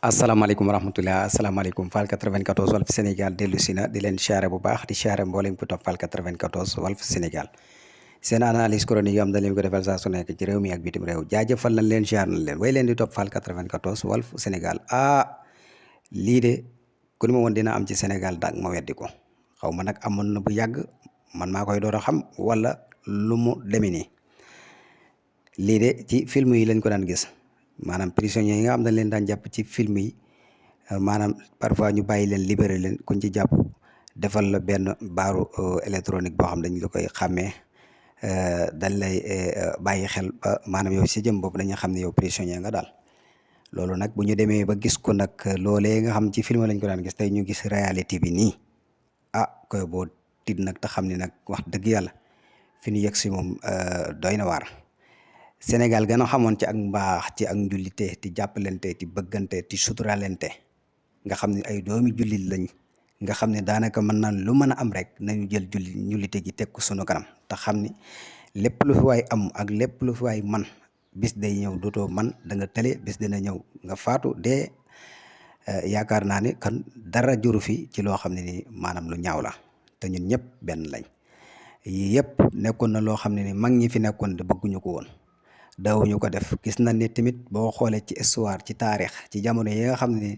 asalaamaaleykum wa rahmatulah asalaamaaleykum Fall 94 Walf Sénégal dellu si na di leen siyaare bu baax di siyaare mboolem ku topp Fall 94 Walf Sénégal seen analyse chronique yi am dañ leen ko defal saa su nekk ci réew mi ak bitim réew jaajëfal nañ leen siyaar nañ leen way leen di topp Fall 94 Walf Sénégal lii de ku ni ma woon dina am ci Sénégal daag ma weddi ko xaw ma nag amoon na bu yàgg man maa koy door a xam wala lu mu demee nii lii de ci film yi lañ ko daan gis. maanaam prisonniers yi nga xam dañ leen daan jàpp ci film yi maanaam parfois ñu bàyyi leen libéré leen kuñ ci jàpp defal la benn baaru électronique boo xam dañ la koy xàmmee dañ lay bàyyi xel ba maanaam yow si jëm bopp dañu xam ne yow prisonnier nga daal loolu nag bu ñu demee ba gis ko nag loolee nga xam ci film lañ ko daan gis tey ñu gis réalité bi nii koy boo tiit nag te xam ni nag wax dëgg yàlla fi ñu yegg si moom doy na waar Sénégal gën a xamoon ci ak mbaax ci ak njullite ti jàppalante ti bëggante ti suturalante nga xam ne ay doomi jullit lañ nga xam ne daanaka mën naan lu mën a am rek nañu jël njullite gi teg ko sunu kanam te xam ni lépp lu fi waay am ak lépp lu fi waay man bis day ñëw dootoo man da nga tële bis dina ñëw nga faatu dee yaakaar naa ne kan dara juru fi ci loo xam ne ni maanaam lu ñaaw la te ñun ñëpp benn lañ yii yëpp nekkoon na loo xam ne ni mag ñi fi nekkoon de bëgguñu ko woon daawuñu ko def gis nañ ne tamit boo xoolee ci histoire ci taarix ci jamono yi nga xam ne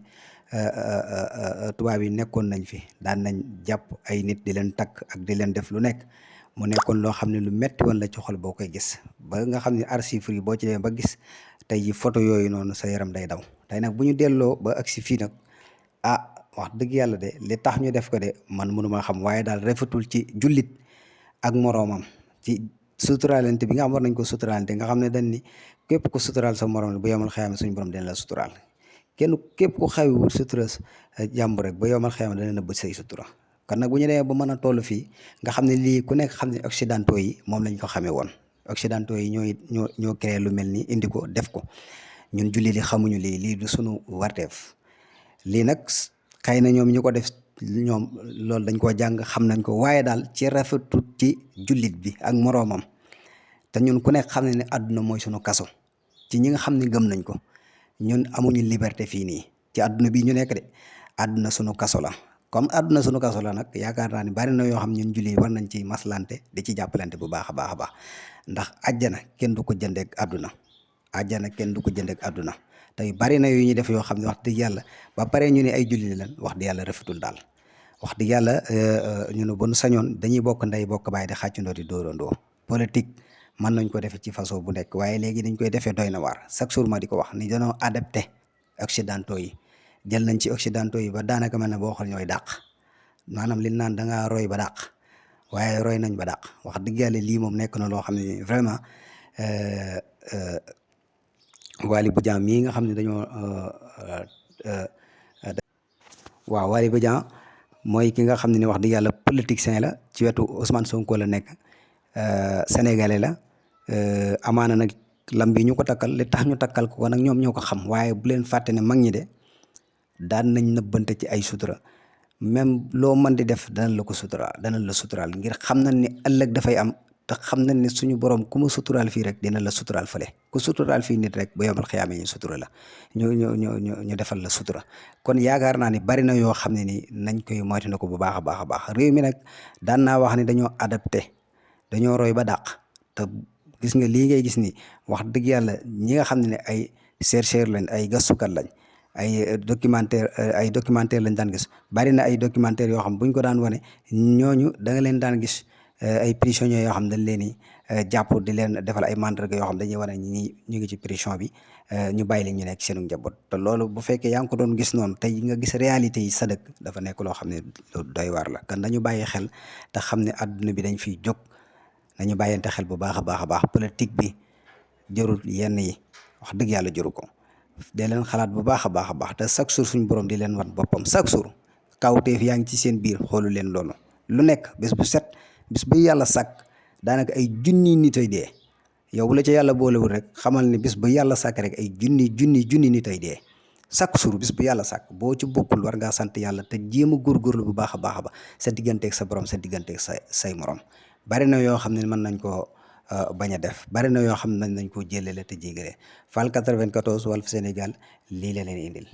tubaab yi nekkoon nañ fi daan nañ jàpp ay nit di leen takk ak di leen def lu nekk mu nekkoon loo xam ne lu metti woon la ci xol boo koy gis ba nga xam ne archives yi boo ci demee ba gis tey ji photo yooyu noonu sa yaram day daw tey nag bu ñu delloo ba agsi fii nag wax dëgg yàlla de li tax ñu def ko de man mënuma xam waaye daal rafetul ci jullit ak moroomam ci suturaalante bi nga xam war nañ ko suturaalante nga xam ne dañ ni képp ku suturaal sa morom bu yomal xayma suñu borom dina la suturaal képp ku xawiwul sutura jàmbur rek ba yomal xayma dana nëbb say sutura kon nag bu ñu demee ba mën a toll fii nga xam ne lii ku nekk xam ne occidentaux yi moom lañ ko xamee woon occidentaux yi ñoo créé lu mel ni indi ko def ko ñun julli li xamuñu lii du sunu warteef lii nag xëy na ñoom ñu ko def ñoom loolu dañ koo jàng xam nañ ko waaye daal ci rafetut ci jullit bi ak moroomam te ñun ku nekk xam ne ne àdduna mooy sunu kaso ci ñi nga xam ne gëm nañ ko ñun amuñu liberté fii nii ci àdduna bi ñu nekk de àdduna sunu kaso la comme àdduna sunu kaso la nag yaakaar naa ne bari na yoo xam ñun jullit war nañ ci maslante di ci jàppalante bu baax a baax a baax ndax àjjana kenn du ko jëndeek àdduna àjjana kenn du ko jëndeek àdduna tey bari na yu ñuy def yoo xam ne wax dëgg yàlla ba pare ñu ne ay jullit lan wax dëgg yàlla rafetul daal wax dëgg yàlla ñu ne bu nu sañoon dañuy bokk ndey bokk baay di xàccandoo di dóorandoo politique mën nañ ko defee ci façon bu nekk waaye léegi dañ koy defee doy na waar chaque jour ma di ko wax ni dañoo adapté occidentaux yi jël nañ ci occidentaux yi ba daanaka mel ne boo xool ñooy dàq maanaam li naan da ngaa roy ba dàq waaye roy nañ ba dàq wax dëgg yàlla lii moom nekk na loo xam ne vraiment Waly Bodian mii nga xam ne dañoo waaw Waly Bodian mooy ki nga xam ne ni wax dëgg yàlla politicien la ci wetu Ousmane Sonko la nekk sénégalais la amaana nag lam bi ñu ko takkal li tax ñu takkal ko nag ñoom ñoo ko xam waaye bu leen fàtte ne mag ñi de daan nañ nëbbante ci ay sutura même loo mën di def danañ la ko suturaal danañ la suturaal ngir xam nañ ne ëllëg dafay am te xam nañ ne suñu borom ku ma suturaal fii rek dina la suturaal fële ku suturaal fii nit rek ba yomal xiyaame ñu sutura la ñu defal la sutura kon yaakaar naa ne bari na yoo xam ne ni nañ koy moytu na ko bu baax a baax a baax réew mi nag daan naa wax ne dañoo adapté dañoo roy ba dàq te gis nga lii ngay gis ni wax dëgg yàlla ñi nga xam ne ay chercheur lañ ay gëstukat lañ ay documentaire lañ daan gis bari na ay documentaire yoo xam buñ ko daan wane ñooñu da nga leen daan gis ay prisonniers yoo xam dañ leen di jàpp di leen defal ay mandarga yoo xam dañuy wane ñi ñu ngi ci prison bi ñu bàyyi leen ñu nekk seenu njaboot te loolu bu fekkee yaa ngi ko doon gis noonu tey nga gis réalité yi sa dëkk dafa nekk loo xam ne lu doy waar la kan dañu bàyyi xel te xam ne àdduna bi dañ fiy jóg nañu bàyyante xel bu baax a baax a baax politique bi jërul yenn yi wax dëgg yàlla jëru ko dee leen xalaat bu baax a baax a baax te chaque jour suñu borom di leen wan boppam chaque jour kawteef yaa ngi ci seen biir xoolu leen loolu lu nekk bés bu set bis bu yàlla sàkk daanaka ay junni nit ay dee yow bu la ca yàlla boolewul rek xamal ne bis bu yàlla sàkk rek ay junni nit ay dee chaque jour bis bu yàlla sàkk boo ci bokkul war ngaa sant yàlla te jéem a góorgóorlu bu baax a baax sa digganteeg sa borom sa digganteeg say morom bari na yoo xam ne mën nañ koo bañ a def bari na yoo xam ne nañ koo jëlale te jégale Fall 94 Walf Sénégal lii la leen indil